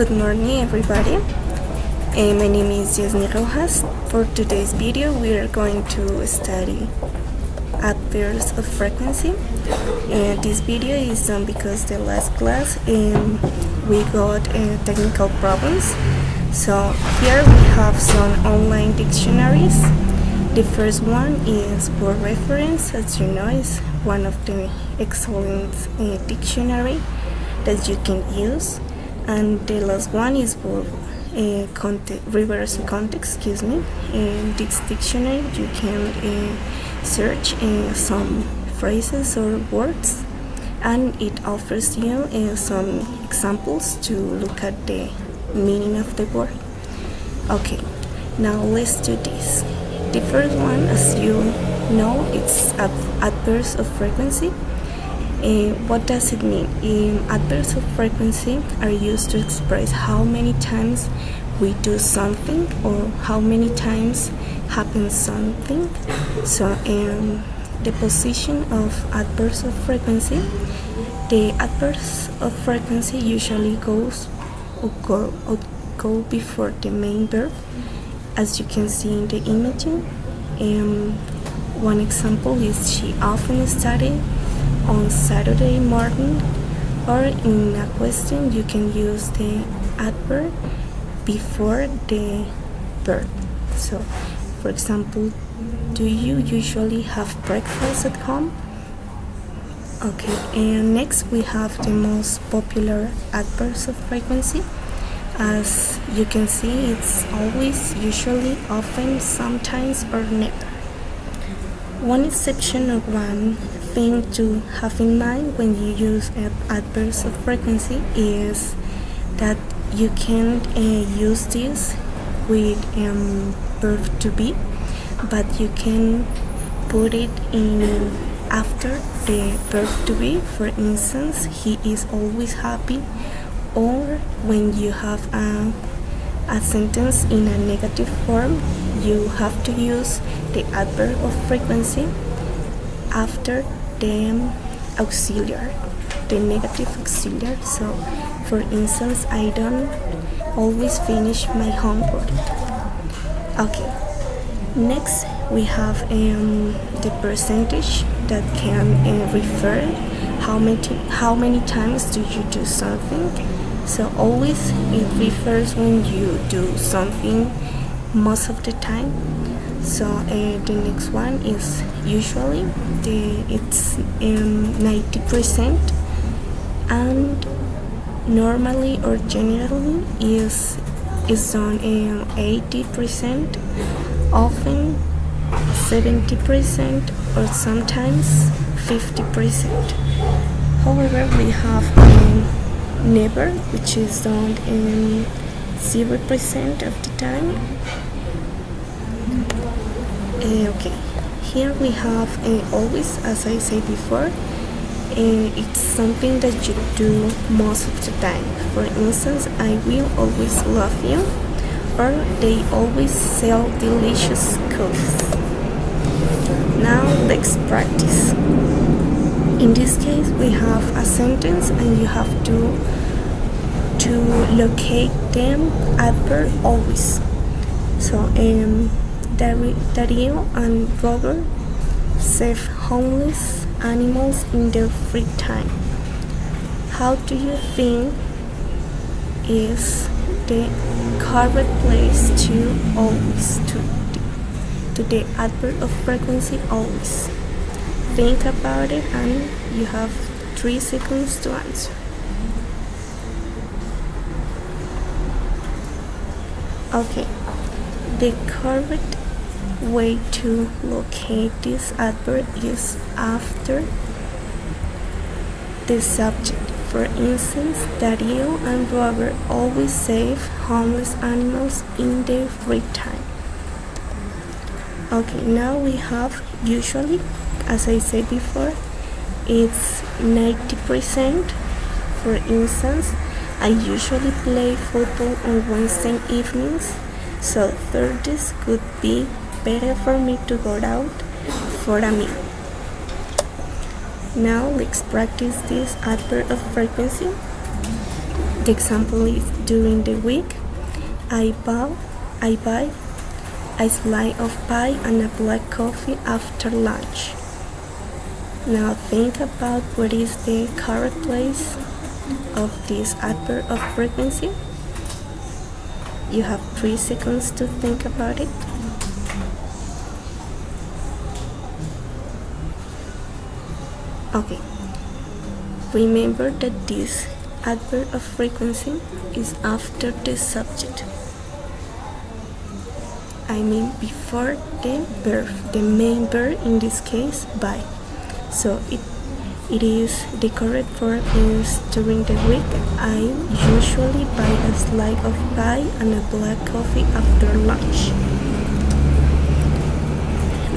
Good morning, everybody. My name is Yasni Rojas. For today's video, we are going to study adverbs of frequency. This video is done because the last class we got technical problems. So here we have some online dictionaries. The first one is Word Reference. As you know, is one of the excellent dictionary that you can use. And the last one is reverse context. In this dictionary, you can search some phrases or words, and it offers you some examples to look at the meaning of the word. Okay, now let's do this. The first one, as you know, it's adverbs of frequency. What does it mean? Adverbs of frequency are used to express how many times we do something or how many times happens something. So the position of adverbs of frequency, the adverbs of frequency usually go before the main verb, as you can see in the image. One example is she often studied on Saturday morning, or in a question you can use the adverb before the verb. So, for example, do you usually have breakfast at home? Okay, and next we have the most popular adverbs of frequency. As you can see, it's always, usually, often, sometimes, or never. One exception or one thing to have in mind when you use adverbs of frequency is that you can't use this with verb to be, but you can put it in after the verb to be. For instance, he is always happy, or when you have a sentence in a negative form, you have to use the adverb of frequency after the auxiliary, the negative auxiliary. So, for instance, I don't always finish my homework. Okay, next we have the percentage that can refer how many times do you do something. So always it refers when you do something most of the time. So the next one is usually it's 90%, and normally or generally is done 80%, often 70%, or sometimes 50%. However, we have never, which is done 0% of the time. Okay, here we have always, as I said before, it's something that you do most of the time. For instance, I will always love you, or they always sell delicious cookies. Now let's practice. In this case, we have a sentence, and you have to locate them adverb always. So Dario and Robert save homeless animals in their free time. How do you think is the correct place to always to the adverb of frequency always? Think about it, and you have 3 seconds to answer. Okay, the correct way to locate this adverb is after the subject. For instance, Dario and Robert always save homeless animals in their free time. Okay, now we have usually, as I said before, it's 90%. For instance, I usually play football on Wednesday evenings, so Thursdays could be better for me to go out for a meal. Now let's practice this adverb of frequency. The example is during the week, I buy a slice of pie and a black coffee after lunch. Now think about what is the correct place of this adverb of frequency. You have 3 seconds to think about it. Okay. Remember that this adverb of frequency is after the subject. I mean before the verb, the main verb, in this case buy. So it is the correct verb is during the week. I usually buy a slice of pie and a black coffee after lunch.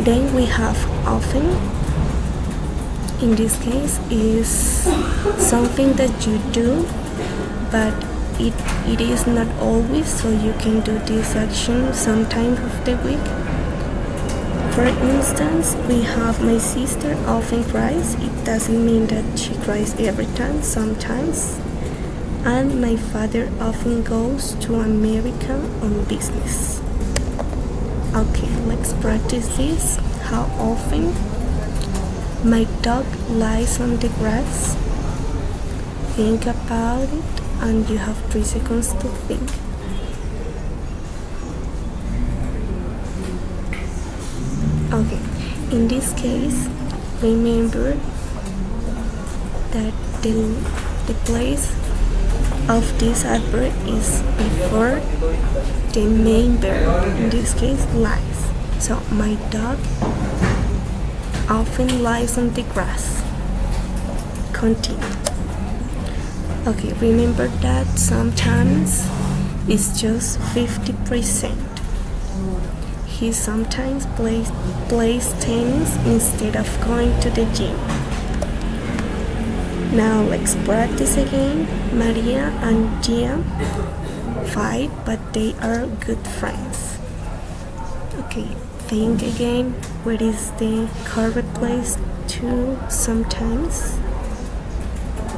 Then we have often. In this case is something that you do, but it is not always, so you can do this action sometime of the week. For instance, we have my sister often cries. It doesn't mean that she cries every time, sometimes. And my father often goes to America on business. Okay, let's practice this. How often? My dog lies on the grass. Think about it, and you have 3 seconds to think. Okay, in this case, remember that the place of this adverb is before the main verb, in this case, lies. So, my dog often lies on the grass. Continue. Okay, remember that sometimes it's just 50%. He sometimes plays tennis instead of going to the gym. Now let's practice again. Maria and Gia fight, but they are good friends. Okay, think again. Where is the correct place to sometimes?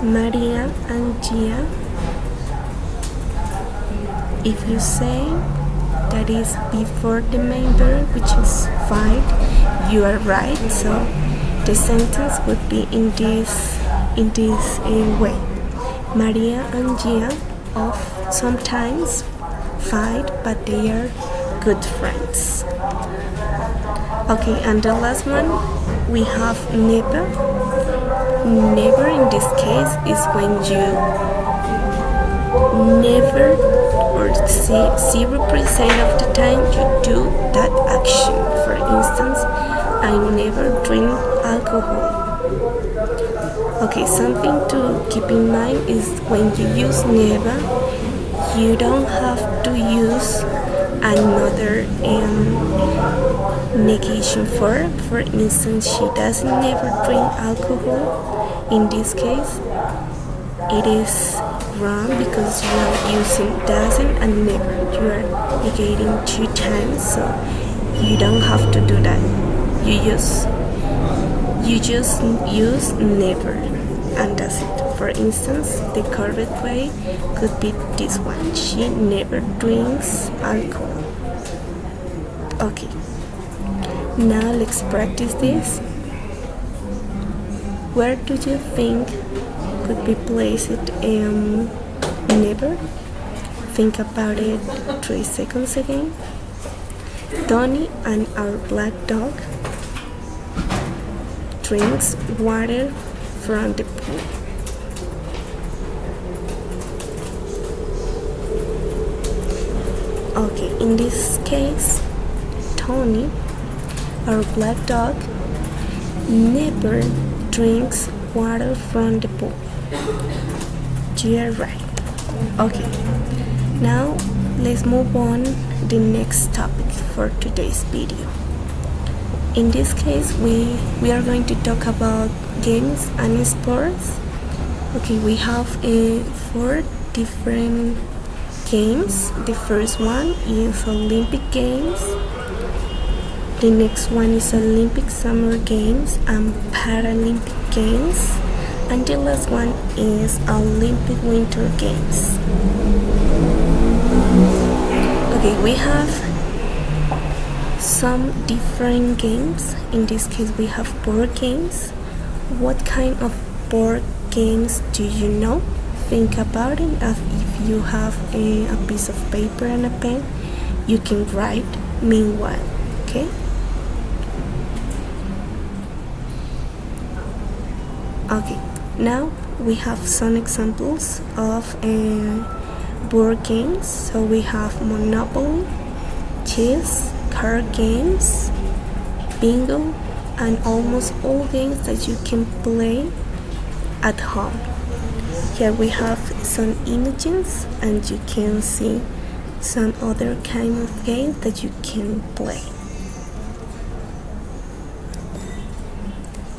Maria and Gia. If you say that is before the main verb, which is fight, you are right. So the sentence would be in this way. Maria and Gia sometimes fight, but they are good friends. Okay, and the last one, we have never. Never in this case is when you never, or 0% of the time you do that action. For instance, I never drink alcohol. Okay, something to keep in mind is when you use never, you don't have to use another negation form. For instance, she doesn't never drink alcohol. In this case, it is wrong because you are using doesn't and never. You are negating 2 times, so you don't have to do that. You just use never, and that's it. For instance, the correct way could be this one. She never drinks alcohol. Okay. Now let's practice this. Where do you think could be placed never? Think about it 3 seconds again. Tony and our black dog drinks water from the pool. Okay, in this case, Tony, our black dog, never drinks water from the pool. You're right. Okay, now let's move on the next topic for today's video. In this case, we are going to talk about games and sports. Okay, we have 4 different games. The first one is Olympic Games. The next one is Olympic Summer Games and Paralympic Games. And the last one is Olympic Winter Games. Okay, we have some different games. In this case, we have board games. What kind of board games do you know? Think about it. As if you have a piece of paper and a pen, you can write meanwhile, okay? Okay, now we have some examples of board games. So we have Monopoly, chess, card games, bingo, and almost all games that you can play at home. Here we have some images and you can see some other kind of games that you can play.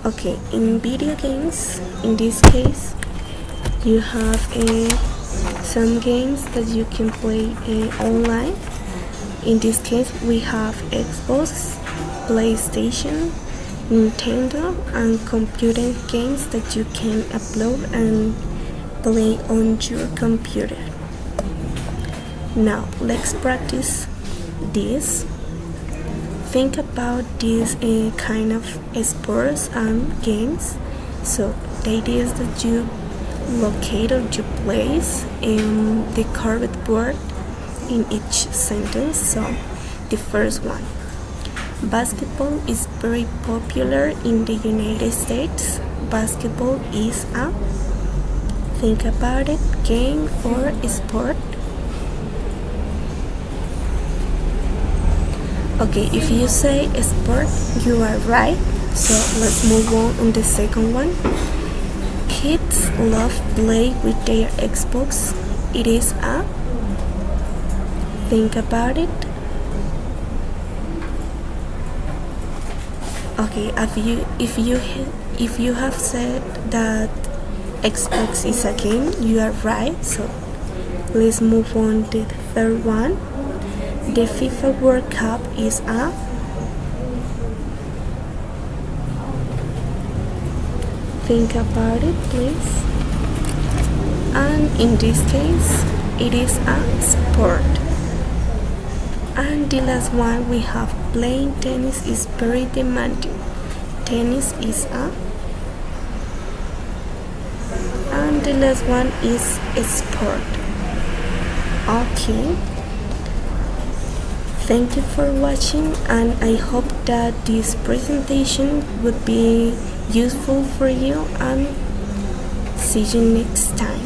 Okay, in video games, in this case, you have some games that you can play online. In this case, we have Xbox, PlayStation, Nintendo, and computer games that you can upload and play on your computer. Now, let's practice this. Think about these kind of sports and games. So, the idea is that you locate or you place the curved board in each sentence. So, the first one. Basketball is very popular in the United States. Basketball is a, think about it, game or sport. Okay, if you say sport, you are right. So let's move on the second one. Kids love play with their Xbox. It is a, think about it. Okay, if you have said that Xbox is a game, you are right. So let's move on to the third one. The FIFA World Cup is a, think about it, please. And in this case, it is a sport. And the last one, we have playing tennis is very demanding. Tennis is a, and the last one is a sport. Okay. Thank you for watching, and I hope that this presentation would be useful for you, and see you next time.